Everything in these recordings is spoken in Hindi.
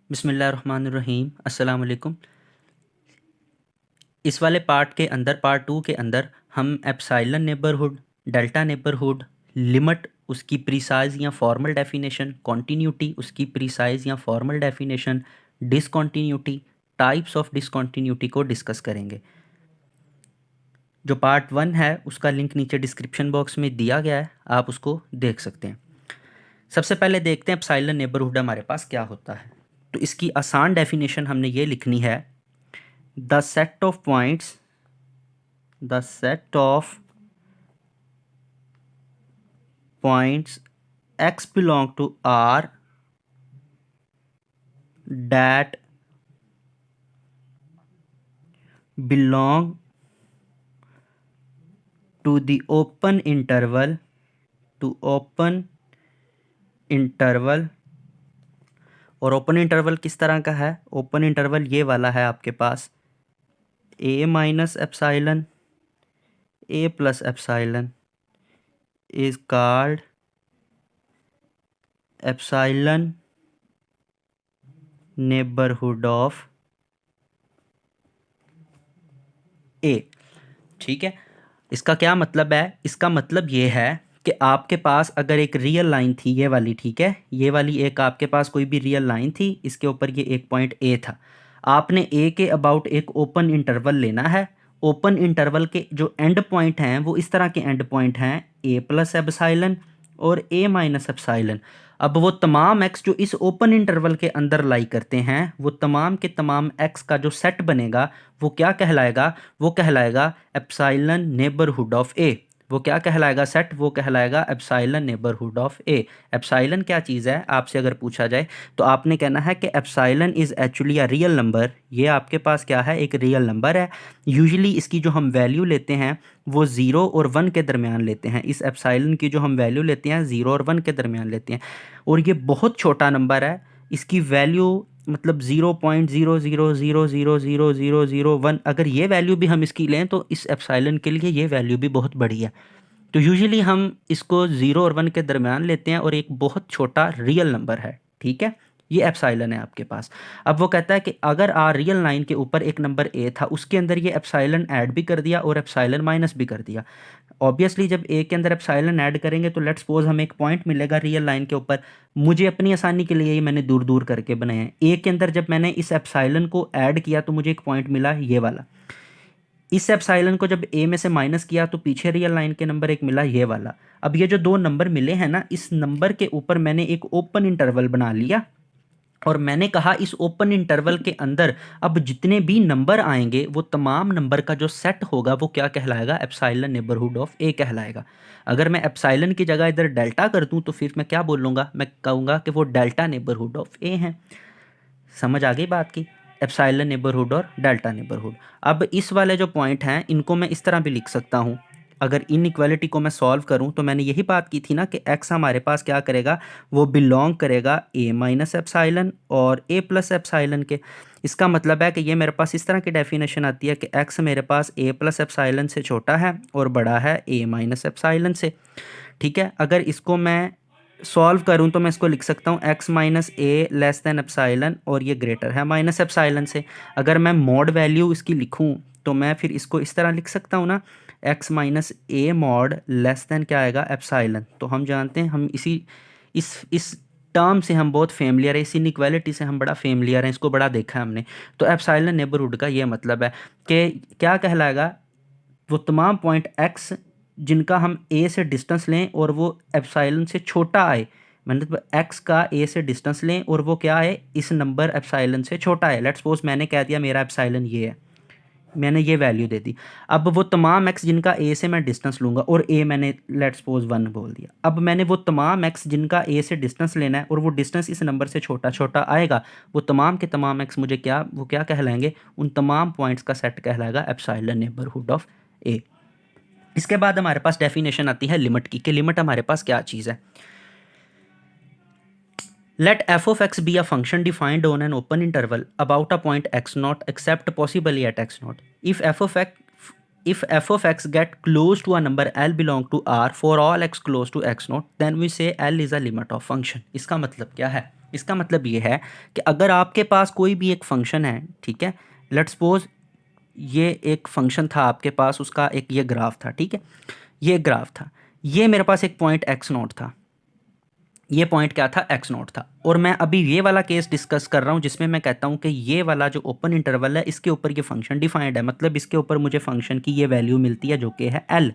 बिस्मिल्लाहिर्रहमानिर्रहीम अस्सलाम वालेकुम। इस वाले पार्ट 2 के अंदर हम epsilon neighbourhood, delta neighbourhood, limit उसकी प्रीसाइज या फॉर्मल डेफिनेशन, कॉन्टीन्यूटी उसकी प्रीसाइज या फॉर्मल डेफिनेशन, डिसकॉन्टीन्यूटी, टाइप्स ऑफ डिसकॉन्टीन्यूटी को डिस्कस करेंगे। जो पार्ट 1 है उसका लिंक नीचे डिस्क्रिप्शन बॉक्स में दिया गया है, आप उसको देख सकते हैं। सबसे पहले देखते हैं एप्सिलॉन नेबरहुड हमारे पास क्या होता है। तो इसकी आसान डेफिनेशन हमने ये लिखनी है, the set of points x belong to R that belong to the open interval और ओपन इंटरवल किस तरह का है? ओपन इंटरवल ये वाला है आपके पास, a minus epsilon a plus epsilon is called epsilon neighbourhood of a। ठीक है, इसका क्या मतलब है? इसका मतलब ये है कि आपके पास अगर एक रियल लाइन थी, ये वाली, ठीक है, ये वाली एक आपके पास कोई भी रियल लाइन थी, इसके ऊपर ये एक पॉइंट ए था, आपने ए के अबाउट एक ओपन इंटरवल लेना है। ओपन इंटरवल के जो एंड पॉइंट हैं वो इस तरह के एंड पॉइंट हैं, ए प्लस एप्सिलॉन और ए माइनस एप्सिलॉन। अब वो तमाम एक्स जो इस ओपन इंटरवल के अंदर लाई करते हैं, वो तमाम के तमाम एक्स का जो सेट बनेगा वो क्या कहलाएगा? वो कहलाएगा एप्सिलॉन नेबरहुड ऑफ ए। वो क्या कहलाएगा? सेट वो कहलाएगा epsilon neighbourhood of A. Epsilon क्या चीज़ है आपसे अगर पूछा जाए तो आपने कहना है कि epsilon is actually a real number. ये आपके पास क्या है? एक रियल नंबर है। यूजुअली इसकी जो हम वैल्यू लेते हैं वो 0 और 1 के दरमियान लेते हैं। इस एप्सिलॉन की जो हम वैल्यू लेते हैं 0 और 1 के दरमियान लेते हैं, और ये बहुत छोटा नंबर है। इसकी वैल्यू मतलब 0.00000001, अगर ये वैल्यू भी हम इसकी लें तो इस एप्सिलॉन के लिए ये वैल्यू भी बहुत बड़ी है। तो यूजुअली हम इसको 0 और 1 के दरमियान लेते हैं और एक बहुत छोटा रियल नंबर है, ठीक है। ये एप्सिलॉन है आपके पास। अब वो कहता है कि अगर रियल लाइन के ऊपर एक नंबर ए था, उसके अंदर ये एप्सिलॉन ऐड भी कर दिया और एप्सिलॉन माइनस भी कर दिया। ऑब्वियसली जब ए के अंदर एप्सिलॉन ऐड करेंगे तो लेट्स सपोज हमें एक पॉइंट मिलेगा रियल लाइन के ऊपर। मुझे अपनी आसानी के लिए ये मैंने दूर दूर करके बनाए हैं। ए के अंदर जब मैंने इस एप्सिलॉन को ऐड किया तो मुझे एक पॉइंट मिला ये वाला। इस एप्सिलॉन को जब ए में से माइनस किया तो पीछे रियल लाइन के नंबर एक मिला ये वाला। अब ये जो दो नंबर मिले हैं ना, इस नंबर के ऊपर मैंने एक ओपन इंटरवल बना लिया और मैंने कहा इस ओपन इंटरवल के अंदर अब जितने भी नंबर आएंगे वो तमाम नंबर का जो सेट होगा वो क्या कहलाएगा? एप्सिलॉन नेबरहुड ऑफ ए कहलाएगा। अगर मैं एप्सिलॉन की जगह इधर डेल्टा कर दूं तो फिर मैं क्या बोलूँगा? मैं कहूँगा कि वो डेल्टा नेबरहुड ऑफ ए हैं। समझ आ गई बात की? एप्सिलॉन नेबरहुड और डेल्टा नेबरहुड। अब इस वाले जो पॉइंट हैं इनको मैं इस तरह भी लिख सकता हूँ। अगर इनइक्वालिटी को मैं सॉल्व करूं तो मैंने यही बात की थी ना कि x हमारे पास क्या करेगा? वो बिलोंग करेगा a माइनस एप्सिलॉन और a प्लस एप्सिलॉन के। इसका मतलब है कि ये मेरे पास इस तरह की डेफिनेशन आती है कि x मेरे पास a प्लस एप्सिलॉन से छोटा है और बड़ा है a माइनस एप्सिलॉन से, ठीक है। अगर इसको मैं सॉल्व करूं तो मैं इसको लिख सकता हूं x माइनस ए लेस दैन एप्सिलॉन और ये ग्रेटर है माइनस एप्सिलॉन से। अगर मैं मॉड वैल्यू इसकी लिखूं तो मैं फिर इसको इस तरह लिख सकता हूं ना, x minus A mod less than क्या आएगा? एप्सिलॉन। तो हम जानते हैं, हम इस टर्म से हम बहुत फेमिलियर है, इस इनइक्वालिटी से हम बड़ा फेमिलियर हैं, इसको बड़ा देखा है हमने। तो एप्सिलॉन नेबरहुड का ये मतलब है कि क्या कहलाएगा? वो तमाम पॉइंट x जिनका हम a से डिस्टेंस लें और वो एप्सिलॉन से छोटा आए, मतलब x का a से डिस्टेंस लें और वो क्या है? इस नंबर एप्सिलॉन से छोटा है। लेट्स सपोज मैंने कह दिया मेरा एप्सिलॉन ये है, मैंने ये वैल्यू दे दी। अब वो तमाम x जिनका a से मैं डिस्टेंस लूँगा और a मैंने लेट्स सपोज 1 बोल दिया। अब मैंने वो तमाम x जिनका a से डिस्टेंस लेना है और वो डिस्टेंस इस नंबर से छोटा छोटा आएगा, वो तमाम के तमाम x मुझे क्या कहलाएंगे? उन तमाम पॉइंट्स का सेट कहलाएगा एप्सिलॉन नेबरहुड ऑफ ए। इसके बाद हमारे पास डेफिनेशन आती है लिमिट की, कि लिमिट हमारे पास क्या चीज़ है। Let F of x be a function defined on an open interval about a point x naught except possibly at X naught. If F of X get close to a number L belong to R for all X close to X naught, then we say L is a limit of function. इसका मतलब क्या है? इसका मतलब ये है कि अगर आपके पास कोई भी एक फंक्शन है, ठीक है, लेट्स सपोज ये एक फंक्शन था आपके पास, उसका एक ये ग्राफ था, ठीक है, ये एक ग्राफ था, ये मेरे पास एक पॉइंट एक्स नोट था, ये पॉइंट क्या था, एक्स नोट था, और मैं अभी ये वाला केस डिस्कस कर रहा हूँ जिसमें मैं कहता हूँ कि ये वाला जो ओपन इंटरवल है इसके ऊपर ये फंक्शन डिफाइंड है, मतलब इसके ऊपर मुझे फंक्शन की ये वैल्यू मिलती है जो कि है एल।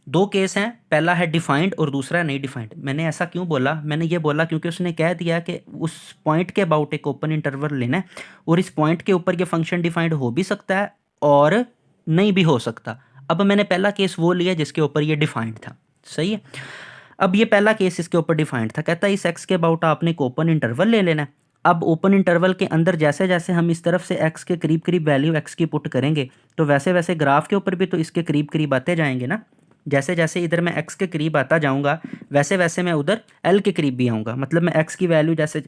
दो केस हैं, पहला है डिफाइंड और दूसरा नहीं डिफाइंड। मैंने ऐसा क्यों बोला, मैंने ये बोला क्योंकि उसने कह दिया कि उस पॉइंट के अबाउट एक ओपन इंटरवल लेना है और इस पॉइंट के ऊपर ये फंक्शन डिफाइंड हो भी सकता है और नहीं भी हो सकता। अब मैंने पहला केस वो लिया जिसके ऊपर ये डिफाइंड था, सही है। अब ये पहला केस इसके ऊपर डिफाइंड था, कहता है इस एक्स के अबाउट आपने एक ओपन इंटरवल ले लेना है। अब ओपन इंटरवल के अंदर जैसे जैसे हम इस तरफ से एक्स के करीब करीब वैल्यू एक्स की पुट करेंगे तो वैसे वैसे ग्राफ के ऊपर भी तो इसके करीब करीब आते जाएंगे ना। जैसे जैसे इधर मैं एक्स के करीब आता जाऊंगा वैसे वैसे मैं उधर एल के करीब भी आऊँगा, मतलब मैं एक्स की वैल्यू जैसे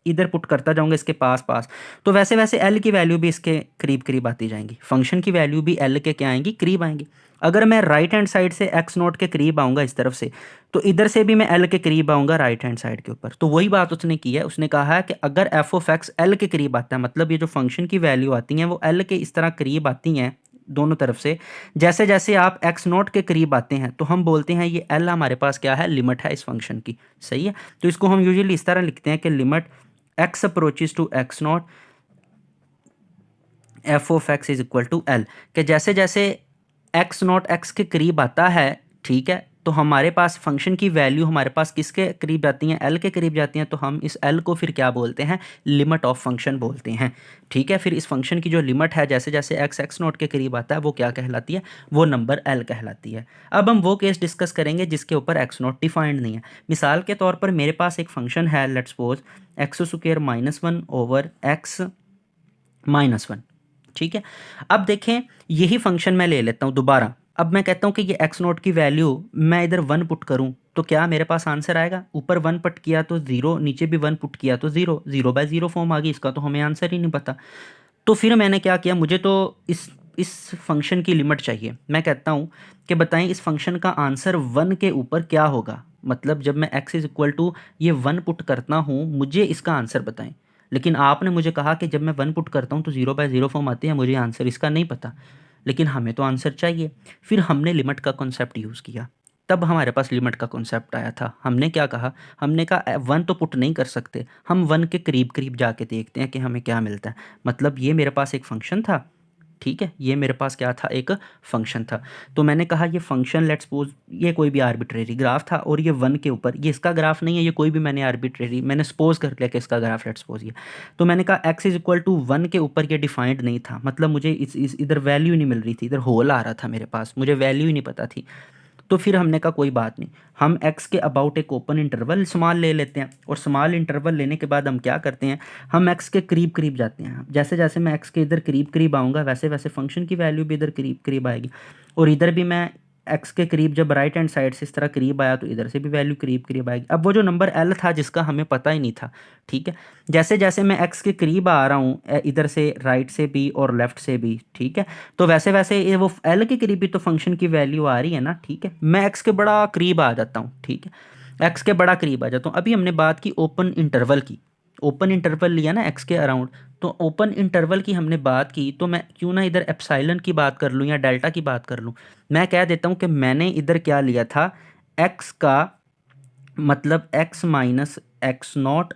इधर पुट करता जाऊंगा इसके पास पास, तो वैसे वैसे एल की वैल्यू भी इसके करीब करीब आती जाएंगी, फंक्शन की वैल्यू भी एल के क्या आएंगी, करीब आएंगी। अगर मैं राइट हैंड साइड से एक्स नोट के करीब आऊँगा इस तरफ से, तो इधर से भी मैं एल के करीब आऊँगा राइट हैंड साइड के ऊपर। तो वही बात उसने की है, उसने कहा है कि अगर एफ ऑफ एक्स एल के करीब आता है, मतलब ये जो फंक्शन की वैल्यू आती हैं वो एल के इस तरह करीब आती हैं दोनों तरफ से, जैसे जैसे आप एक्स नोट के करीब आते हैं तो हम बोलते हैं ये एल हमारे पास क्या है, लिमिट है इस फंक्शन की, सही है। तो इसको हम यूजुअली इस तरह लिखते हैं कि limit x approaches to x not f of x is equal to l, कि जैसे जैसे एक्स नॉट एक्स के करीब आता है, ठीक है, तो हमारे पास फंक्शन की वैल्यू हमारे पास किसके करीब जाती हैं, एल के करीब जाती हैं, तो हम इस एल को फिर क्या बोलते हैं, लिमिट ऑफ फंक्शन बोलते हैं, ठीक है। फिर इस फंक्शन की जो लिमिट है जैसे जैसे एक्स एक्स नॉट के करीब आता है वो क्या कहलाती है, वो नंबर एल कहलाती है। अब हम वो केस डिस्कस करेंगे जिसके ऊपर एक्स नॉट डिफाइंड नहीं है। मिसाल के तौर पर मेरे पास एक फंक्शन है, let's suppose x square -1 over x -1, ठीक है। अब देखें यही फंक्शन मैं ले लेता हूँ दोबारा। अब मैं कहता हूँ कि ये एक्स नोट की वैल्यू मैं इधर 1 पुट करूँ तो क्या मेरे पास आंसर आएगा, ऊपर 1 पुट किया तो 0, नीचे भी 1 पुट किया तो 0, 0/0 फॉर्म आ गई, इसका तो हमें आंसर ही नहीं पता। तो फिर मैंने क्या किया, मुझे तो इस फंक्शन की लिमिट चाहिए। मैं कहता हूँ कि बताएं इस फंक्शन का आंसर 1 के ऊपर क्या होगा, मतलब जब मैं x इज इक्वल टू ये 1 पुट करता हूँ मुझे इसका आंसर बताएं। लेकिन आपने मुझे कहा कि जब मैं 1 पुट करता हूँ तो 0/0 फॉर्म आते हैं, मुझे आंसर इसका नहीं पता, लेकिन हमें तो आंसर चाहिए। फिर हमने लिमिट का कॉन्सेप्ट यूज़ किया, तब हमारे पास लिमिट का कॉन्सेप्ट आया था। हमने क्या कहा, हमने कहा 1 तो पुट नहीं कर सकते, हम 1 के करीब करीब जाके देखते हैं कि हमें क्या मिलता है। मतलब ये मेरे पास एक फंक्शन था, ठीक है, ये मेरे पास क्या था, एक फंक्शन था। तो मैंने कहा ये फंक्शन लेट्स सपोज ये कोई भी आर्बिट्रेरी ग्राफ था और ये 1 के ऊपर, ये इसका ग्राफ नहीं है, ये कोई भी मैंने आर्बिट्रेरी मैंने सपोज कर लिया कि इसका ग्राफ लेट्स सपोज ये। तो मैंने कहा एक्स इज इक्वल टू 1 के ऊपर ये डिफाइंड नहीं था, मतलब मुझे इस इधर वैल्यू नहीं मिल रही थी, इधर होल आ रहा था मेरे पास, मुझे वैल्यू ही नहीं पता थी। तो फिर हमने कहा कोई बात नहीं, हम x के अबाउट एक ओपन इंटरवल स्मॉल ले लेते हैं, और स्मॉल इंटरवल लेने के बाद हम क्या करते हैं, हम x के करीब करीब जाते हैं। जैसे जैसे मैं x के इधर करीब करीब आऊँगा वैसे वैसे फंक्शन की वैल्यू भी इधर करीब करीब आएगी, और इधर भी मैं x के करीब जब राइट हैंड साइड से इस तरह करीब आया तो इधर से भी वैल्यू करीब करीब आएगी। अब वो जो नंबर l था जिसका हमें पता ही नहीं था, ठीक है, जैसे जैसे मैं x के करीब आ रहा हूँ इधर से राइट से भी और लेफ्ट से भी, ठीक है, तो वैसे वैसे ये वो l के करीब भी तो फंक्शन की वैल्यू आ रही है ना, ठीक है, मैं x के बड़ा करीब आ जाता हूँ, ठीक है, x के बड़ा करीब आ जाता हूँ। अभी हमने बात की ओपन इंटरवल की, ओपन इंटरवल लिया ना x के अराउंड, तो ओपन इंटरवल की हमने बात की, तो मैं क्यों ना इधर एप्सिलॉन की बात कर लूँ या डेल्टा की बात कर लूँ। मैं कह देता हूँ कि मैंने इधर क्या लिया था, x का मतलब x minus x not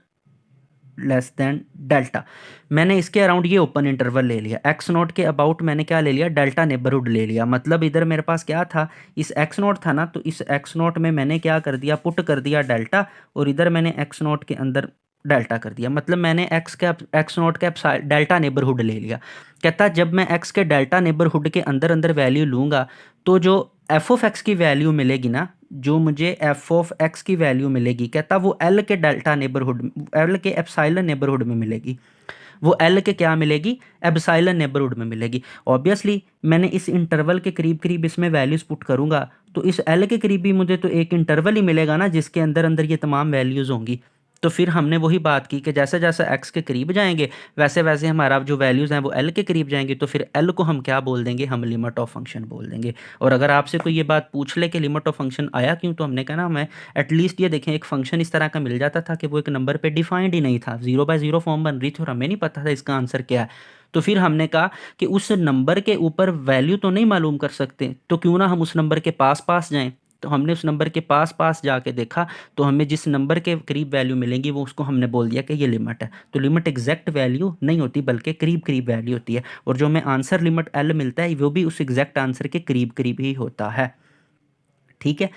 less than delta, मैंने इसके अराउंड ये ओपन इंटरवल ले लिया। एक्स नोट के अबाउट मैंने क्या ले लिया, डेल्टा नेबरहुड ले लिया। मतलब इधर मेरे पास क्या था, इस एक्स नोट था ना, तो इस एक्स नोट में मैंने क्या कर दिया, पुट कर दिया डेल्टा, और इधर मैंने एक्स नोट के अंदर डेल्टा कर दिया। मतलब मैंने एक्स नोट का डेल्टा नेबरहुड ले लिया। कहता जब मैं एक्स के डेल्टा नेबरहुड के अंदर अंदर वैल्यू लूँगा तो जो एफ ऑफ एक्स की वैल्यू मिलेगी ना, जो मुझे एफ ऑफ एक्स की वैल्यू मिलेगी, कहता वो एल के डेल्टा नेबरहुड, एल के एप्सिलॉन नेबरहुड में मिलेगी। वो एल के क्या मिलेगी, एप्सिलॉन नेबरहुड में मिलेगी। ऑब्वियसली मैंने इस इंटरवल के करीब करीब इसमें वैल्यूज़ पुट करूँगा तो इस एल के करीब भी मुझे तो एक इंटरवल ही मिलेगा ना जिसके अंदर अंदर ये तमाम वैल्यूज़ होंगी। तो फिर हमने वही बात की कि जैसे जैसे x के करीब जाएंगे वैसे वैसे हमारा जो वैल्यूज़ हैं वो l के करीब जाएंगे, तो फिर l को हम क्या बोल देंगे, हम लिमिट ऑफ फंक्शन बोल देंगे। और अगर आपसे कोई ये बात पूछ ले कि लिमिट ऑफ फंक्शन आया क्यों, तो हमने कहा ना हमें एटलीस्ट ये देखें एक फंक्शन इस तरह का मिल जाता था कि वो एक नंबर पे डिफाइंड ही नहीं था, 0/0 फॉर्म बन रही थी और हमें नहीं पता था इसका आंसर क्या है। तो फिर हमने कहा कि उस नंबर के ऊपर वैल्यू तो नहीं मालूम कर सकते, तो क्यों ना हम उस नंबर के पास पास जाएं। तो हमने उस नंबर के पास पास जाके देखा, तो हमें जिस नंबर के करीब वैल्यू मिलेंगी वो उसको हमने बोल दिया कि ये लिमिट है। तो लिमिट एग्जैक्ट वैल्यू नहीं होती बल्कि करीब करीब वैल्यू होती है, और जो हमें आंसर लिमिट एल मिलता है वो भी उस एग्जैक्ट आंसर के करीब करीब ही होता है। ठीक है।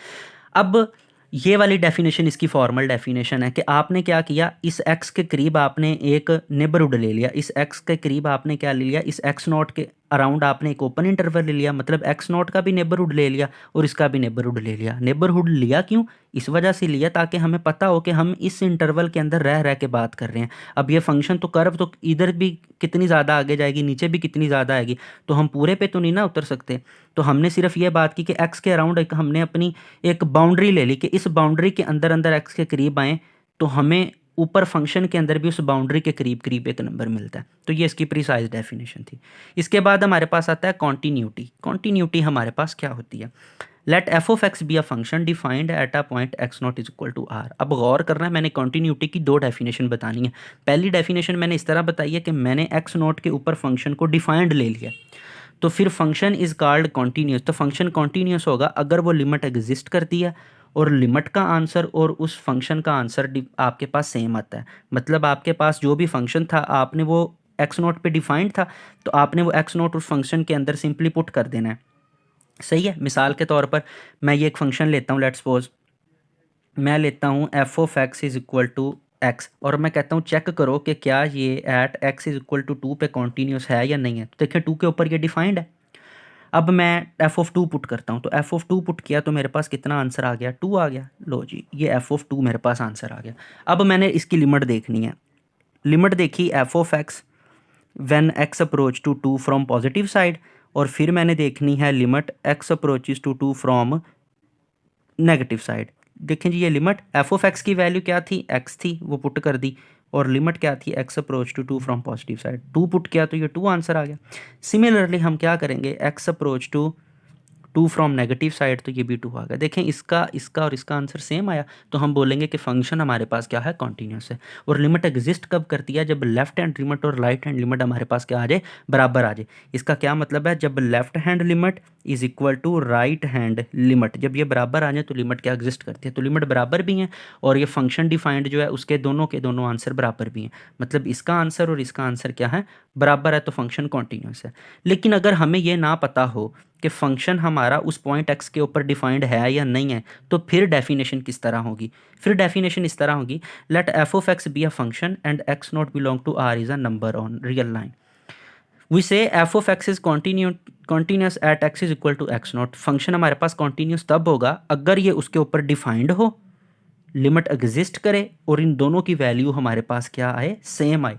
अब ये वाली डेफिनेशन इसकी फॉर्मल डेफिनेशन है कि आपने क्या किया, इस x के करीब आपने एक नेबरहुड ले लिया, इस x के करीब आपने क्या ले लिया, इस x नॉट के अराउंड आपने एक ओपन इंटरवल ले लिया, मतलब x नॉट का भी नेबरहुड ले लिया और इसका भी नेबरहुड ले लिया। नेबरहुड लिया क्यों, इस वजह से लिया ताकि हमें पता हो कि हम इस इंटरवल के अंदर रह रह के बात कर रहे हैं। अब ये फंक्शन तो कर्व तो इधर भी कितनी ज़्यादा आगे जाएगी, नीचे भी कितनी ज़्यादा आएगी, तो हम पूरे पे तो नहीं ना उतर सकते। तो हमने सिर्फ ये बात की कि x के अराउंड एक हमने अपनी एक बाउंड्री ले ली कि इस बाउंड्री के अंदर अंदर x के करीब आएँ तो हमें ऊपर फंक्शन के अंदर भी उस बाउंड्री के करीब करीब एक नंबर मिलता है। तो ये इसकी प्रिसाइज डेफिनेशन थी। इसके बाद हमारे पास आता है कॉन्टीन्यूटी। कॉन्टीन्यूटी हमारे पास क्या होती है, let F of x be a function defined at a point x not is equal to r. अब गौर करना है, मैंने कॉन्टीन्यूटी की दो डेफिनेशन बतानी है। पहली डेफिनेशन मैंने इस तरह बताई है कि मैंने एक्स नॉट के ऊपर फंक्शन को डिफाइंड ले लिया, तो फिर फंक्शन इज कॉल्ड कॉन्टीन्यूस। तो फंक्शन कॉन्टीन्यूस होगा अगर वो लिमिट एग्जिस्ट करती है और लिमिट का आंसर और उस फंक्शन का आंसर आपके पास सेम आता है। मतलब आपके पास जो भी फंक्शन था आपने वो एक्स नोट पे डिफाइंड था, तो आपने वो एक्स नोट उस फंक्शन के अंदर सिंपली पुट कर देना है। सही है। मिसाल के तौर पर मैं ये एक फंक्शन लेता हूँ, लेट्स सपोज मैं लेता हूँ f of x is equal to x, और मैं कहता हूँ चेक करो कि क्या ये at x is equal to 2 पे कॉन्टीन्यूस है या नहीं है। तो देखिए 2 के ऊपर ये डिफाइंड है। अब मैं एफ ऑफ 2 पुट करता हूँ, तो एफ ऑफ 2 पुट किया तो मेरे पास कितना आंसर आ गया, 2 आ गया। लो जी, ये एफ ऑफ 2 मेरे पास आंसर आ गया। अब मैंने इसकी लिमिट देखनी है। लिमिट देखी f of x when x approach to 2 from positive side, और फिर मैंने देखनी है limit x approaches to 2 from negative side. देखें जी, ये लिमिट एफ ऑफ एक्स की वैल्यू क्या थी, एक्स थी, वो पुट कर दी, और लिमिट क्या थी, x approach to 2 from positive side, 2 put किया तो ये 2 आंसर आ गया। सिमिलरली हम क्या करेंगे, x approach to 2 from negative side, तो ये भी 2 आ गया। देखें इसका इसका और इसका आंसर सेम आया, तो हम बोलेंगे कि फंक्शन हमारे पास क्या है, कॉन्टीन्यूस है। और लिमिट एग्जिस्ट कब करती है, जब लेफ्ट हैंड लिमिट और राइट हैंड लिमिट हमारे पास क्या आ जाए, बराबर आ जाए। इसका क्या मतलब है, जब left hand limit is equal to right hand limit, जब ये बराबर आ जाए तो लिमिट क्या एग्जिस्ट करती है, तो लिमिट बराबर भी है और ये फंक्शन डिफाइंड जो है उसके दोनों के दोनों आंसर बराबर भी हैं। मतलब इसका आंसर और इसका आंसर क्या है, बराबर है, तो फंक्शन कॉन्टीन्यूस है। लेकिन अगर हमें ये ना पता हो कि फंक्शन हमारा उस पॉइंट एक्स के ऊपर डिफाइंड है या नहीं है, तो फिर डेफिनेशन किस तरह होगी, फिर डेफिनेशन इस तरह होगी, let F of x be a function and X naught belong to R is a number on real line. We say F of x is continuous at x is equal to X naught. Function हमारे पास कॉन्टीन्यूस तब होगा अगर ये उसके ऊपर डिफाइंड हो, लिमिट एग्जिस्ट करे और इन दोनों की वैल्यू हमारे पास क्या आए, सेम आए।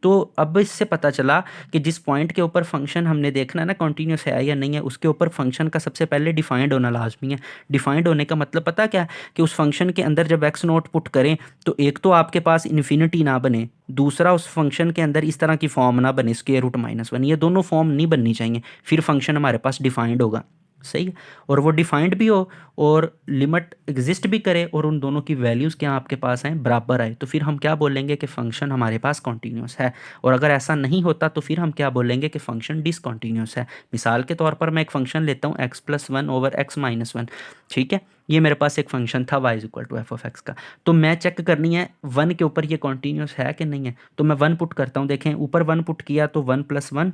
तो अब इससे पता चला कि जिस पॉइंट के ऊपर फंक्शन हमने देखना है ना कॉन्टीन्यूस है या नहीं है, उसके ऊपर फंक्शन का सबसे पहले डिफाइंड होना लाजमी है। डिफाइंड होने का मतलब पता क्या है, कि उस फंक्शन के अंदर जब एक्स नोट पुट करें तो एक तो आपके पास इन्फिनिटी ना बने, दूसरा उस फंक्शन के अंदर इस तरह की फॉर्म ना बने स्क्वायर रूट -1, ये दोनों फॉर्म नहीं बननी चाहिए, फिर फंक्शन हमारे पास डिफाइंड होगा। सही है। और वो डिफाइंड भी हो और लिमिट एग्जिस्ट भी करे और उन दोनों की वैल्यूज़ क्या आपके पास हैं, बराबर आए, तो फिर हम क्या बोलेंगे कि फंक्शन हमारे पास कॉन्टीन्यूस है। और अगर ऐसा नहीं होता तो फिर हम क्या बोलेंगे कि फंक्शन डिसकॉन्टीन्यूस है। मिसाल के तौर पर मैं एक फंक्शन लेता हूँ x+1 ओवर x-1। ठीक है, ये मेरे पास एक फंक्शन था y is equal to f of x का। तो मैं चेक करनी है 1 के ऊपर ये कॉन्टीन्यूस है कि नहीं है, तो मैं 1 पुट करता हूँ। देखें ऊपर 1 पुट किया तो 1+1,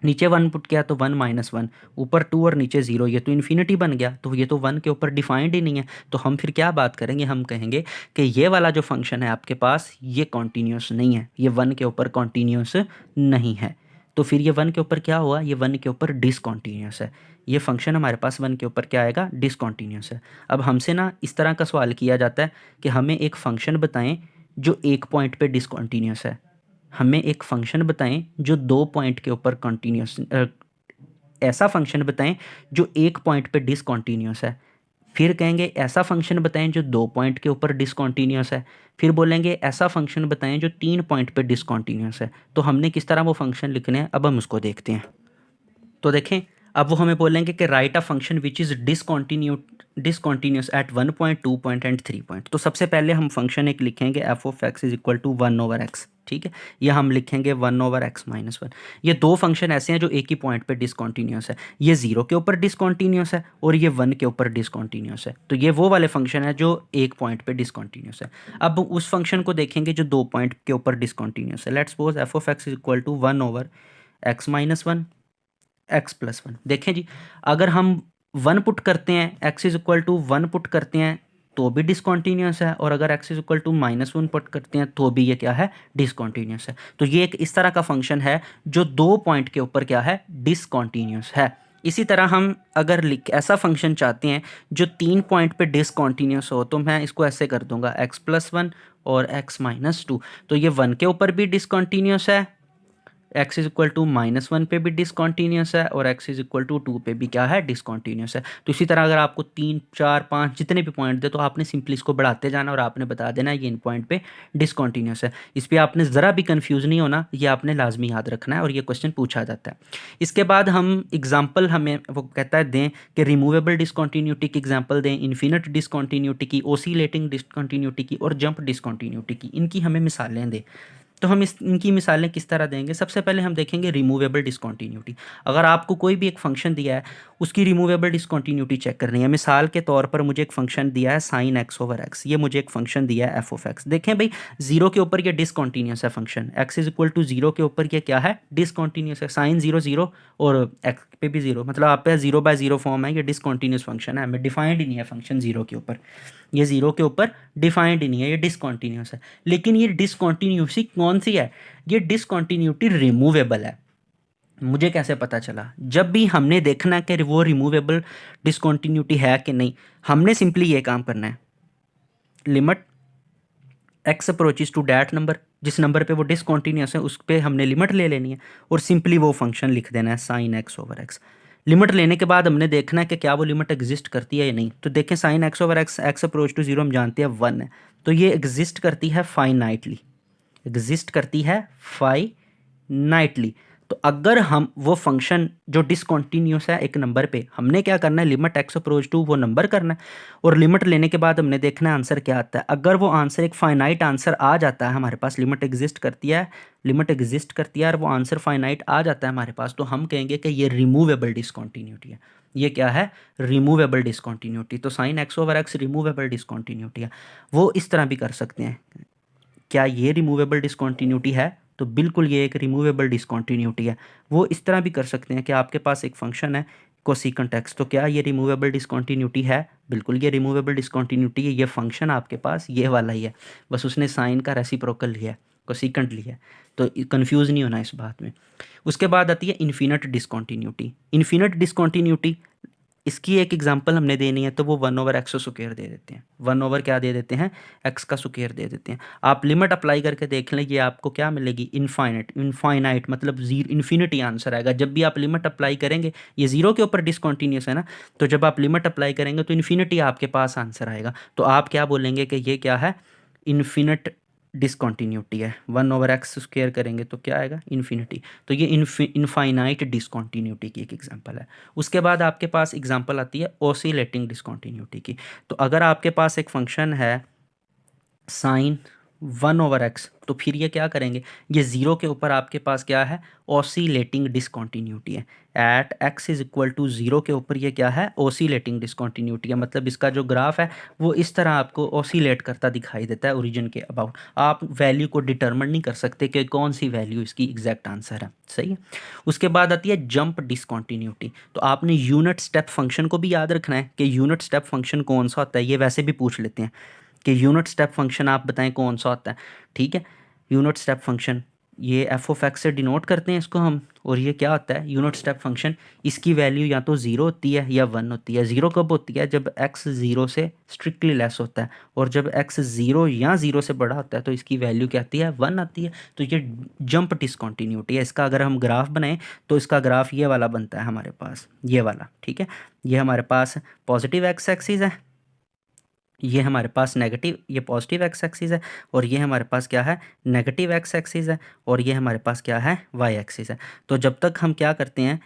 नीचे 1 पुट किया तो 1-1, ऊपर 2 और नीचे 0, ये तो इन्फिनिटी बन गया, तो ये तो 1 के ऊपर डिफाइंड ही नहीं है। तो हम फिर क्या बात करेंगे, हम कहेंगे कि ये वाला जो फंक्शन है आपके पास ये कॉन्टीन्यूस नहीं है, ये 1 के ऊपर कॉन्टीन्यूस नहीं है। तो फिर ये 1 के ऊपर क्या हुआ, ये 1 के ऊपर डिसकॉन्टीन्यूस है। ये फंक्शन हमारे पास 1 के ऊपर क्या आएगा, डिसकॉन्टीन्यूस है। अब हमसे ना इस तरह का सवाल किया जाता है कि हमें एक फंक्शन बताएं जो एक पॉइंट पे डिसकॉन्टीन्यूस है, हमें एक फंक्शन बताएं जो 2 पॉइंट के ऊपर कॉन्टीन्यूस, ऐसा फंक्शन बताएं जो एक पॉइंट पे डिसकॉन्टीन्यूस है। फिर कहेंगे ऐसा फंक्शन बताएं जो 2 पॉइंट के ऊपर डिसकंटीन्यूअस है। फिर बोलेंगे ऐसा फंक्शन बताएं जो 3 पॉइंट पे डिसकंटीन्यूअस है। तो हमने किस तरह वो फंक्शन लिखने हैं अब हम उसको देखते हैं। तो देखें, अब वो हमें बोलेंगे कि right a function which is discontinuous at 1 point 2 point and 3 point. तो सबसे पहले हम फंक्शन एक लिखेंगे f of x is equal to 1/x, ठीक है। या हम लिखेंगे 1/x-1। ये दो फंक्शन ऐसे हैं जो एक ही पॉइंट पे डिसकंटीन्यूअस है। ये 0 के ऊपर डिसकंटीन्यूअस है और ये 1 के ऊपर डिसकंटीन्यूअस है। तो ये वो वाले फंक्शन है जो एक पॉइंट पे डिसकंटीन्यूअस है। अब उस फंक्शन को देखेंगे जो 2 पॉइंट के ऊपर डिसकंटीन्यूअस है। Let's suppose f of x is equal to 1/x-1 x+1। देखें जी, अगर हम 1 पुट करते हैं, x is equal to 1 put करते हैं तो भी डिसकंटीन्यूअस है, और अगर x is equal to -1 put करते हैं तो भी ये क्या है, डिसकंटीन्यूअस है। तो ये एक इस तरह का फंक्शन है जो 2 पॉइंट के ऊपर क्या है, डिसकंटीन्यूअस है। इसी तरह हम अगर ऐसा फंक्शन चाहते हैं जो 3 पॉइंट पे डिसकंटीन्यूअस हो, तो मैं इसको ऐसे कर दूंगा x+1 और x-2। तो ये 1 के ऊपर भी डिसकंटीन्यूअस है, x इज इक्वल टू -1 पे भी डिसकंटीन्यूअस है, और x इज इक्वल टू 2 पे भी क्या है, डिसकंटीन्यूअस है। तो इसी तरह अगर आपको 3, 4, 5 जितने भी पॉइंट दे तो आपने सिंपली इसको बढ़ाते जाना और आपने बता देना ये इन पॉइंट पे डिसकंटीन्यूअस है। इस पर आपने ज़रा भी कन्फ्यूज़ नहीं होना, ये आपने लाजमी याद रखना है और ये क्वेश्चन पूछा जाता है। इसके बाद हम एग्जाम्पल, हमें वो कहता है दें कि रिमूवेबल डिसकंटीन्यूटी की एग्जाम्पल दें, इन्फिनिट डिसकंटीन्यूटी की, ओसिलेटिंग डिसकंटीन्यूटी की और जंप डिसकंटीन्यूटी की। इनकी हमें मिसालें दें। तो हम इनकी मिसालें किस तरह देंगे। सबसे पहले हम देखेंगे रिमूवेबल डिसकंटीन्यूटी। अगर आपको कोई भी एक फंक्शन दिया है, उसकी रिमूवेबल डिसकंटीन्यूटी चेक करनी है। मिसाल के तौर पर मुझे एक फंक्शन दिया है साइन x/x, ये मुझे एक फंक्शन दिया है एफ ऑफ एक्स। देखें भाई, 0 के ऊपर ये डिसकंटीन्यूअस है function, x is equal to 0 के ऊपर ये क्या है, डिसकंटीन्यूअस है। साइन 0 0 और x पे भी 0, मतलब आप पे 0/0 फॉर्म है, ये डिसकंटीन्यूअस फंक्शन है, हमें डिफाइंड ही नहीं है फंक्शन 0 के ऊपर। ये 0 के ऊपर डिफाइंड ही नहीं है, ये डिसकंटीन्यूअस है। लेकिन ये डिसकंटीन्यूसी कौन सी है, ये डिसकंटीन्यूटी रिमूवेबल है। मुझे कैसे पता चला, जब भी हमने देखना कि वो रिमूवेबल डिसकंटीन्यूटी है कि नहीं, हमने सिंपली ये काम करना है, limit x approaches to that number, जिस नंबर पे वो डिसकंटीन्यूअस है उस पे हमने लिमिट ले लेनी है और सिंपली वो फंक्शन लिख देना है साइन x/x। लिमिट लेने के बाद हमने देखना है कि क्या वो लिमिट एग्जिस्ट करती है या नहीं। तो देखें, sign x/x, x approach to 0 हम जानते हैं 1 है, तो ये एग्जिस्ट करती है फाइनाइटली, एग्जिस्ट करती है फाइनाइटली। तो अगर हम वो फंक्शन जो डिसकंटीन्यूअस है एक नंबर पे, हमने क्या करना है, लिमिट x अप्रोच टू वो नंबर करना है, और लिमिट लेने के बाद हमने देखना है आंसर क्या आता है। अगर वो आंसर एक फाइनाइट आंसर आ जाता है हमारे पास, लिमिट एग्जिस्ट करती है, लिमिट एग्जिस्ट करती है और वो आंसर फाइनाइट आ जाता है हमारे पास, तो हम कहेंगे कि ये रिमूवेबल डिसकंटीन्यूटी है। ये क्या है, रिमूवेबल डिसकंटीन्यूटी। तो साइन x/x रिमूवेबल डिसकंटीन्यूटी है। वो इस तरह भी कर सकते हैं, क्या ये रिमूवेबल डिसकंटीन्यूटी है, तो बिल्कुल ये एक रिमूवेबल डिसकंटीन्यूटी है। वो इस तरह भी कर सकते हैं कि आपके पास एक फंक्शन है कोसेकेंट x, तो क्या ये रिमूवेबल डिसकंटीन्यूटी है, बिल्कुल ये रिमूवेबल डिसकंटीन्यूटी है। ये फंक्शन आपके पास ये वाला ही है, बस उसने साइन का रेसिप्रोकल लिया है, कोसेकेंट लिया है, तो कंफ्यूज नहीं होना इस बात में। उसके बाद आती है इन्फिनिट डिसकंटीन्यूटी। इन्फिनिट डिसकंटीन्यूटी, इसकी एक एग्जांपल हमने देनी है, तो वो 1/x स्क्वायर दे देते हैं, 1 क्या दे देते हैं, x का स्क्वायर दे देते हैं। आप लिमिट अप्लाई करके देख लें, ये आपको क्या मिलेगी, इनफाइनाइट, मतलब जीरो, इन्फिनिटी आंसर आएगा। जब भी आप लिमिट अप्लाई करेंगे, ये 0 के ऊपर डिसकंटीन्यूअस है ना, तो जब आप लिमिट अप्लाई करेंगे तो इन्फिनिटी आपके पास आंसर आएगा। तो आप क्या बोलेंगे कि ये क्या है, इन्फिनिट डिसकंटीन्यूटी है। 1/x स्क्वायर करेंगे तो क्या आएगा, इन्फिनिटी। तो ये इनफाइनाइट डिसकंटीन्यूटी की एक एग्जांपल है। उसके बाद आपके पास एग्जांपल आती है ओसिलेटिंग डिसकंटीन्यूटी की। तो अगर आपके पास एक फंक्शन है साइन 1/x, तो फिर ये क्या करेंगे, ये 0 के ऊपर आपके पास क्या है, ओसिलेटिंग डिसकंटीन्यूटी है। At x is equal to 0 के ऊपर ये क्या है, ओसिलेटिंग डिसकंटीन्यूटी है। मतलब इसका जो ग्राफ है वो इस तरह आपको ओसिलेट करता दिखाई देता है ओरिजिन के अबाउट। आप वैल्यू को डिटरमिन नहीं कर सकते कि कौन सी वैल्यू इसकी एग्जैक्ट आंसर है, सही है। उसके बाद आती है जंप डिसकंटीन्यूटी। तो आपने यूनिट स्टेप फंक्शन को भी याद रखना है कि यूनिट स्टेप फंक्शन कौन सा होता है, ये वैसे भी पूछ लेते हैं कि यूनिट स्टेप फंक्शन आप बताएं कौन सा होता है, ठीक है। यूनिट स्टेप फंक्शन ये एफ ऑफ एक्स से डिनोट करते हैं इसको हम, और ये क्या होता है यूनिट स्टेप फंक्शन। इसकी वैल्यू या तो ज़ीरो होती है या वन होती है। ज़ीरो कब होती है? जब एक्स ज़ीरो से स्ट्रिक्टली लेस होता है, और जब एक्स ज़ीरो या ज़ीरो से बड़ा होता है तो इसकी वैल्यू क्या आती है? वन आती है। तो ये जंप डिसकॉन्टीन्यूटी है। इसका अगर हम ग्राफ बनाएं तो इसका ग्राफ ये वाला बनता है हमारे पास, ये वाला, ठीक है। ये हमारे पास पॉजिटिव एक्स एक्सिस है, ये हमारे पास नेगेटिव, ये पॉजिटिव एक्स एक्सिस है, और ये हमारे पास क्या है? नेगेटिव एक्स एक्सिस है, और ये हमारे पास क्या है? वाई एक्सिस है। तो जब तक हम क्या करते हैं,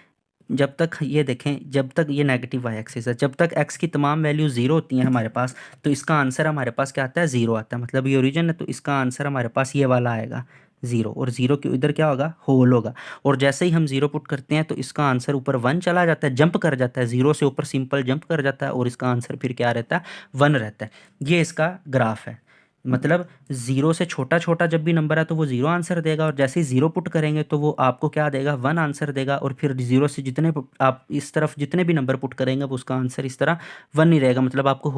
जब तक ये देखें, जब तक ये नेगेटिव वाई एक्सिस है, जब तक एक्स की तमाम वैल्यू ज़ीरो होती हैं हमारे पास, तो इसका आंसर हमारे पास क्या आता है? ज़ीरो आता है। मतलब ये ओरिजिन है, तो इसका आंसर हमारे पास ये वाला आएगा, ज़ीरो। और ज़ीरो के इधर क्या होगा? होल होगा। और जैसे ही हम ज़ीरो पुट करते हैं तो इसका आंसर ऊपर वन चला जाता है, जंप कर जाता है, ज़ीरो से ऊपर सिंपल जंप कर जाता है, और इसका आंसर फिर क्या रहता है? वन रहता है। ये इसका ग्राफ है। मतलब ज़ीरो से छोटा छोटा जब भी नंबर है तो वो ज़ीरो आंसर देगा, और जैसे ही ज़ीरो पुट करेंगे तो वो आपको क्या देगा? वन आंसर देगा। और फिर ज़ीरो से जितने आप इस तरफ जितने भी नंबर पुट करेंगे वो उसका आंसर इस तरह वन ही रहेगा। मतलब आपको